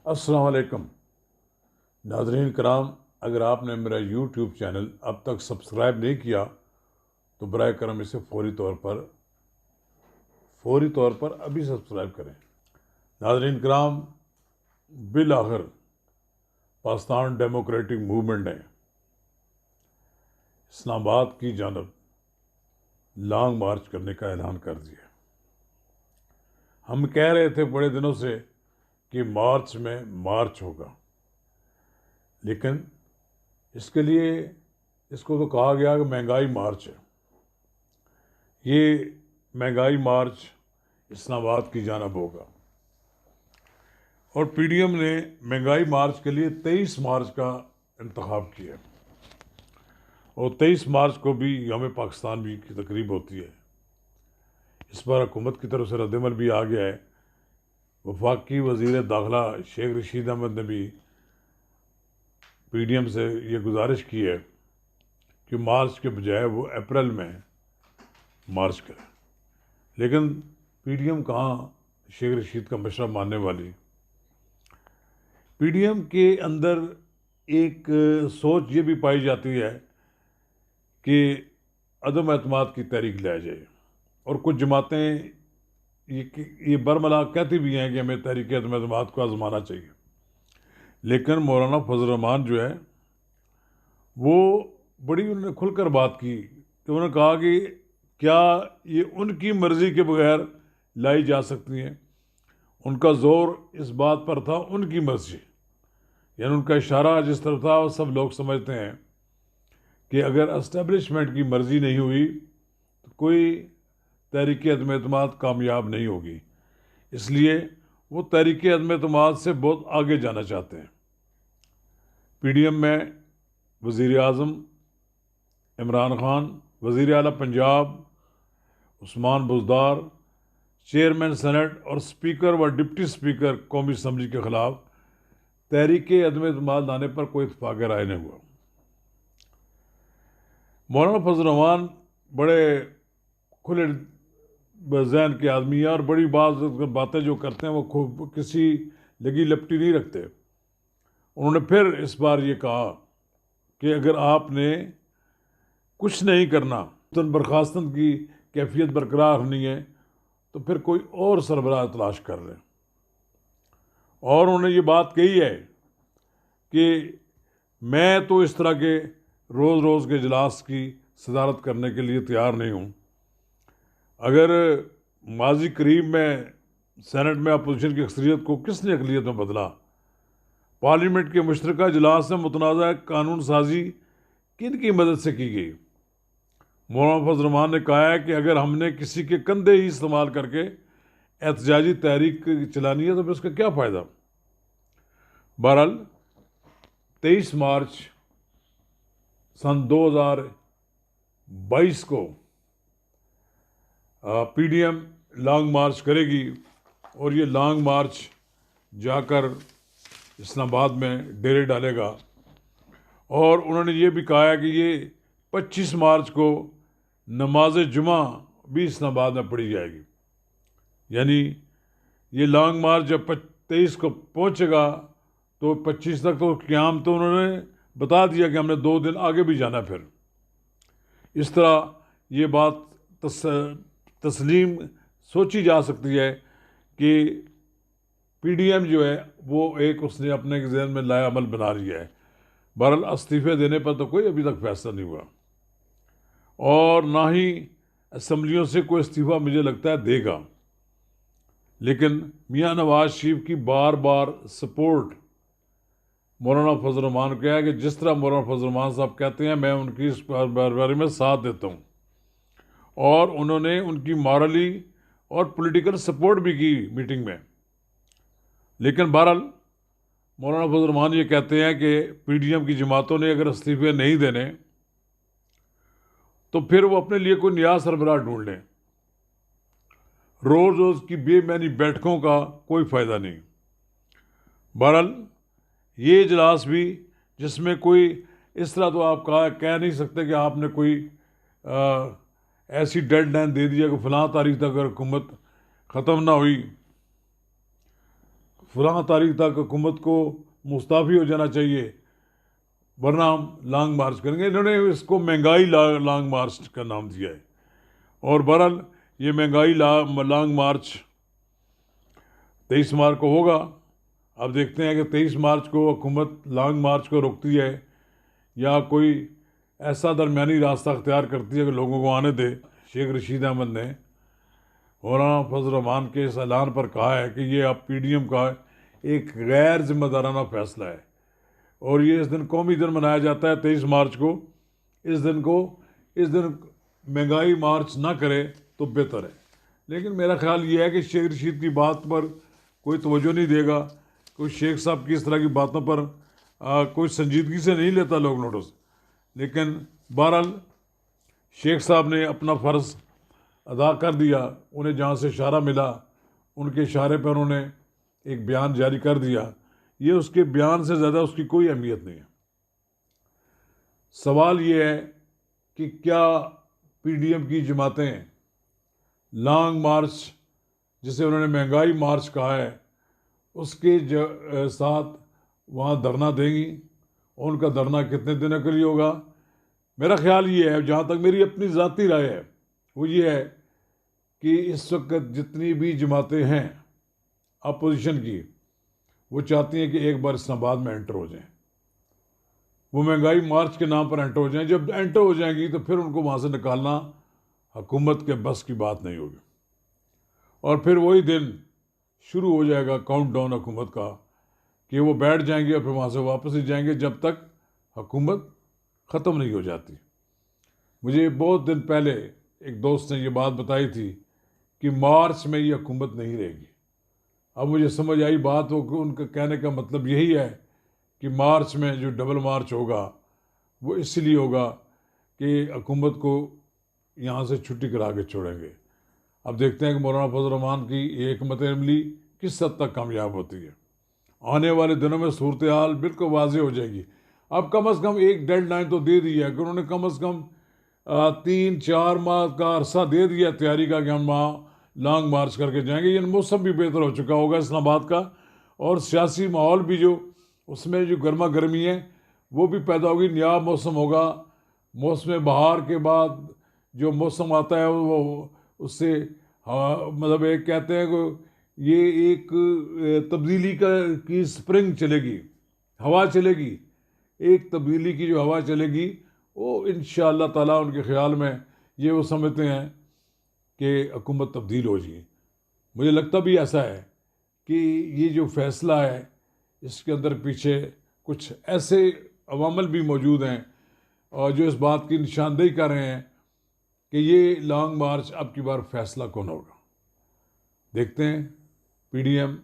अस्सलाम वालेकुम नाज़रीन कराम, अगर आपने मेरा यूट्यूब चैनल अब तक सब्सक्राइब नहीं किया तो बराए करम इसे फौरी तौर पर अभी सब्सक्राइब करें। नाज़रीन कराम, बिल आखिर पाकिस्तान डेमोक्रेटिक मूवमेंट ने इस्लामाबाद की जानब लॉन्ग मार्च करने का ऐलान कर दिया। हम कह रहे थे बड़े दिनों से कि मार्च में मार्च होगा, लेकिन इसके लिए इसको तो कहा गया कि महंगाई मार्च है। ये महंगाई मार्च इस्लामाबाद की जानब होगा और पीडीएम ने महंगाई मार्च के लिए 23 मार्च का इंतखाब किया और 23 मार्च को भी यौम पाकिस्तान भी की तकरीब होती है। इस पर हुकूमत की तरफ से रद्दमल भी आ गया है। वफाकी वज़ीर दाखिला शेख रशीद अहमद ने भी पीडीएम से ये गुजारिश की है कि मार्च के बजाय वो अप्रैल में मार्च करें, लेकिन पीडीएम कहाँ शेख रशीद का मशवरा मानने वाली। पीडीएम के अंदर एक सोच ये भी पाई जाती है कि अदम एतमाद की तहरीक लाई जाए और कुछ जमातें ये बरमला कहती भी हैं कि हमें तहरीक अदम एतमाद को आजमाना चाहिए। लेकिन मौलाना फजल रहमान जो है वो बड़ी उन्होंने खुलकर बात की कि उन्होंने कहा कि क्या ये उनकी मर्ज़ी के बगैर लाई जा सकती हैं। उनका ज़ोर इस बात पर था उनकी मर्ज़ी, यानी उनका इशारा जिस तरफ था वो सब लोग समझते हैं कि अगर एस्टेब्लिशमेंट की मर्ज़ी नहीं हुई तो कोई तहरीक अदम एतमाद कामयाब नहीं होगी। इसलिए वो तहरीक अदम एतमाद से बहुत आगे जाना चाहते हैं। पीडीएम में वज़ीर आज़म इमरान खान, वज़ीर आला पंजाब उस्मान बुज़दार, चेयरमैन सेनेट और स्पीकर व डिप्टी स्पीकर कौमी असम्बली के ख़िलाफ़ तहरीक अदम एतमाद लाने पर कोई इत्तफ़ाक़ राय नहीं हुआ। मौलाना फजल रहमान बड़े खुले जहन के आदमी हैं और बड़ी बातें जो करते हैं वो खूब किसी लगी लपटी नहीं रखते। उन्होंने फिर इस बार ये कहा कि अगर आपने कुछ नहीं करना तो बर्खास्तन की कैफियत बरकरार नहीं है तो फिर कोई और सरबराह तलाश कर लें। और उन्होंने ये बात कही है कि मैं तो इस तरह के रोज़ रोज़ के इजलास की सदारत करने के लिए तैयार नहीं हूँ। अगर माजी करीब में सेनेट में अपोजिशन की अक्सरियत को किसने अक़लियत में बदला, पार्लियामेंट के मुश्तरका इजलास में मुतनाज़ा कानून साजी किन की मदद से की गई। मौलाना फजल रहमान ने कहा है कि अगर हमने किसी के कंधे ही इस्तेमाल करके एहतजाजी तहरीक चलानी है तो फिर उसका क्या फ़ायदा। बहरहाल 23 मार्च सन 2022 को पीडीएम लॉन्ग मार्च करेगी और ये लॉन्ग मार्च जाकर इस्लामाबाद में डेरे डालेगा। और उन्होंने ये भी कहा है कि ये 25 मार्च को नमाज जुमा भी इस्लामाबाद में पढ़ी जाएगी। यानी ये लॉन्ग मार्च जब 23 को पहुंचेगा तो 25 तक तो क़याम तो उन्होंने बता दिया कि हमने 2 दिन आगे भी जाना। फिर इस तरह ये बात तस्लीम सोची जा सकती है कि पीडीएम जो है वो एक उसने अपने जहन में लाया अमल बना लिया है। बहरहाल इस्तीफ़े देने पर तो कोई अभी तक फैसला नहीं हुआ और ना ही असम्बलियों से कोई इस्तीफ़ा मुझे लगता है देगा। लेकिन मियाँ नवाज शरीफ की बार बार सपोर्ट मौलाना फजल रहमान को है कि जिस तरह मौलाना फजल रहमान साहब कहते हैं मैं उनकी इस बारे में साथ देता हूँ और उन्होंने उनकी मॉरली और पॉलिटिकल सपोर्ट भी की मीटिंग में। लेकिन बहरहाल मौलाना फजल रहमान ये कहते हैं कि पीडीएम की जमातों ने अगर इस्तीफ़े नहीं देने तो फिर वो अपने लिए कोई नया सरबराह ढूंढ लें। रोज़ रोज़ की बेमैनी बैठकों का कोई फ़ायदा नहीं। बहरहाल ये इजलास भी जिसमें कोई इस तरह तो आप कह नहीं सकते कि आपने कोई ऐसी डेडलाइन दे दिया कि फ़लाँ तारीख तक अगर हुकूमत ख़त्म ना हुई, फ़लाँ तारीख तक हुकूमत को मुस्ताफ़ी हो जाना चाहिए, वरना हम लॉन्ग मार्च करेंगे। इन्होंने इसको महंगाई लॉन्ग मार्च का नाम दिया है। और बहरहाल ये महंगाई लॉन्ग मार्च 23 मार्च को होगा। अब देखते हैं कि 23 मार्च को हुकूमत लॉन्ग मार्च को रोकती है या कोई ऐसा दरमियानी रास्ता अख्तियार करती है कि लोगों को आने दे। शेख रशीद अहमद ने मौलाना फजल रहमान के इस ऐलान पर कहा है कि ये अब PDM का एक गैर जिम्मेदाराना फैसला है और ये इस दिन कौमी दिन मनाया जाता है 23 मार्च को। इस दिन महंगाई मार्च ना करे तो बेहतर है। लेकिन मेरा ख्याल ये है कि शेख रशीद की बात पर कोई तवज्जो नहीं देगा, कोई शेख साहब की इस तरह की बातों पर कोई संजीदगी से नहीं लेता लोग नोटिस। लेकिन बहरहाल शेख साहब ने अपना फ़र्ज़ अदा कर दिया। उन्हें जहाँ से इशारा मिला उनके इशारे पर उन्होंने एक बयान जारी कर दिया। ये उसके बयान से ज़्यादा उसकी कोई अहमियत नहीं है। सवाल ये है कि क्या PDM की जमातें लॉन्ग मार्च, जिसे उन्होंने महंगाई मार्च कहा है, उसके साथ वहाँ धरना देंगी और उनका धरना कितने दिनों के लिए होगा? मेरा ख्याल ये है, जहाँ तक मेरी अपनी ज़ाती राय है, वो ये है कि इस वक्त जितनी भी जमातें हैं अपोजिशन की, वो चाहती हैं कि एक बार इस्लामाबाद में एंटर हो जाएं। वो महंगाई मार्च के नाम पर एंटर हो जाएं। जब एंटर हो जाएंगी तो फिर उनको वहाँ से निकालना हुकूमत के बस की बात नहीं होगी और फिर वही दिन शुरू हो जाएगा काउंटडाउन हुकूमत का कि वो बैठ जाएंगे और फिर वहाँ से वापस ही जाएंगे जब तक हुकूमत ख़त्म नहीं हो जाती। मुझे बहुत दिन पहले एक दोस्त ने ये बात बताई थी कि मार्च में ये हुकूमत नहीं रहेगी। अब मुझे समझ आई बात हो कि उनका कहने का मतलब यही है कि मार्च में जो डबल मार्च होगा वो इसलिए होगा कि हुकूमत को यहाँ से छुट्टी करा के छोड़ेंगे। अब देखते हैं कि मौलाना फजल रहमान की ये हिकमत अमली किस हद तक कामयाब होती है। आने वाले दिनों में सूरत हाल बिल्कुल वाज़ेह हो जाएगी। अब कम से कम एक डेड लाइन तो दे दी है कि उन्होंने कम से कम 3-4 माह का अरसा दे दिया तैयारी का कि हम वहाँ लॉन्ग मार्च करके जाएंगे। ये मौसम भी बेहतर हो चुका होगा इस्लामाबाद का और सियासी माहौल भी जो उसमें जो गर्मा गर्मी है वो भी पैदा होगी, नया मौसम होगा। मौसम बहार के बाद जो मौसम आता है वो उससे मतलब एक कहते हैं कि ये एक तब्दीली की स्प्रिंग चलेगी, हवा चलेगी। एक तब्दीली की जो हवा चलेगी वो इंशाअल्लाह ताला उनके ख़्याल में ये वो समझते हैं कि हुकूमत तब्दील हो जाए। मुझे लगता भी ऐसा है कि ये जो फ़ैसला है इसके अंदर पीछे कुछ ऐसे अवामल भी मौजूद हैं और जो इस बात की निशानदेही कर रहे हैं कि ये लॉन्ग मार्च अब की बार फ़ैसला कौन होगा। देखते हैं PDM